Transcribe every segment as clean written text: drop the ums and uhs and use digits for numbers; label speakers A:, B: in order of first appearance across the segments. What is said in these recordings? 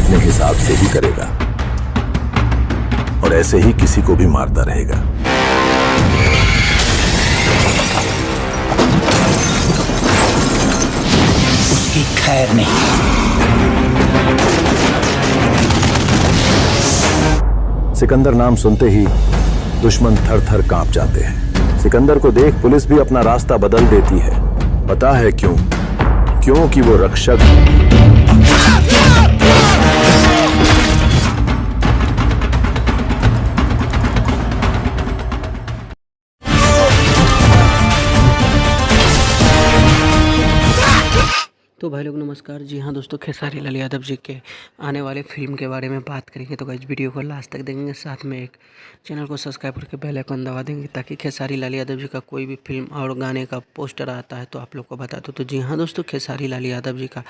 A: अपने हिसाब से ही करेगा और ऐसे ही किसी को भी मारता रहेगा।
B: उसकी खैर नहीं।
A: सिकंदर नाम सुनते ही दुश्मन थर थर कांप जाते हैं। सिकंदर को देख पुलिस भी अपना रास्ता बदल देती है। पता है क्यों? क्योंकि वो रक्षक
C: तो भाई लोग नमस्कार। जी हाँ दोस्तों, खेसारी लाल यादव जी के आने वाले फिल्म के बारे में बात करेंगे। तो गाइस वीडियो को लास्ट तक देखेंगे, साथ में एक चैनल को सब्सक्राइब करके बेल आइकन दबा देंगे ताकि खेसारी लाल यादव जी का कोई भी फिल्म और गाने का पोस्टर आता है तो आप लोग को बता दो। तो जी हाँ दोस्तों, खेसारी लाल यादव जी का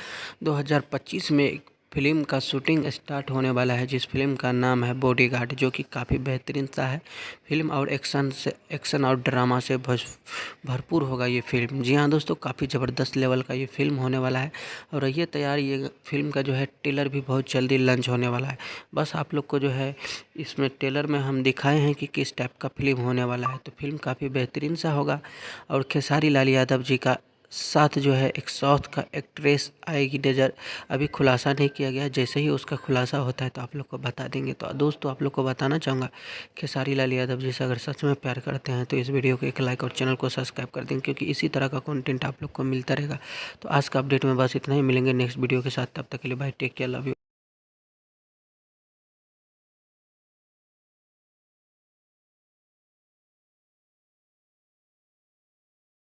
C: 2025 में एक फिल्म का शूटिंग स्टार्ट होने वाला है, जिस फिल्म का नाम है बॉडीगार्ड, जो कि काफ़ी बेहतरीन सा है फिल्म और एक्शन और ड्रामा से भरपूर होगा ये फिल्म। जी हाँ दोस्तों, काफ़ी ज़बरदस्त लेवल का ये फिल्म होने वाला है और रहिए तैयार, ये फिल्म का जो है ट्रेलर भी बहुत जल्दी लॉन्च होने वाला है। बस आप लोग को जो है इसमें ट्रेलर में हम दिखाए हैं कि किस टाइप का फिल्म होने वाला है। तो फिल्म काफ़ी बेहतरीन सा होगा और खेसारी लाल यादव जी का साथ जो है एक साउथ का एक्ट्रेस आएगी नज़र। अभी खुलासा नहीं किया गया, जैसे ही उसका खुलासा होता है तो आप लोग को बता देंगे। तो दोस्तों आप लोग को बताना चाहूँगा, खेसारी लाल यादव जी से अगर सच में प्यार करते हैं तो इस वीडियो को एक लाइक और चैनल को सब्सक्राइब कर देंगे, क्योंकि इसी तरह का कंटेंट आप लोग को मिलता रहेगा। तो आज का अपडेट में बस इतना ही, मिलेंगे नेक्स्ट वीडियो के साथ। तब तक के लिए bye, take care, love you.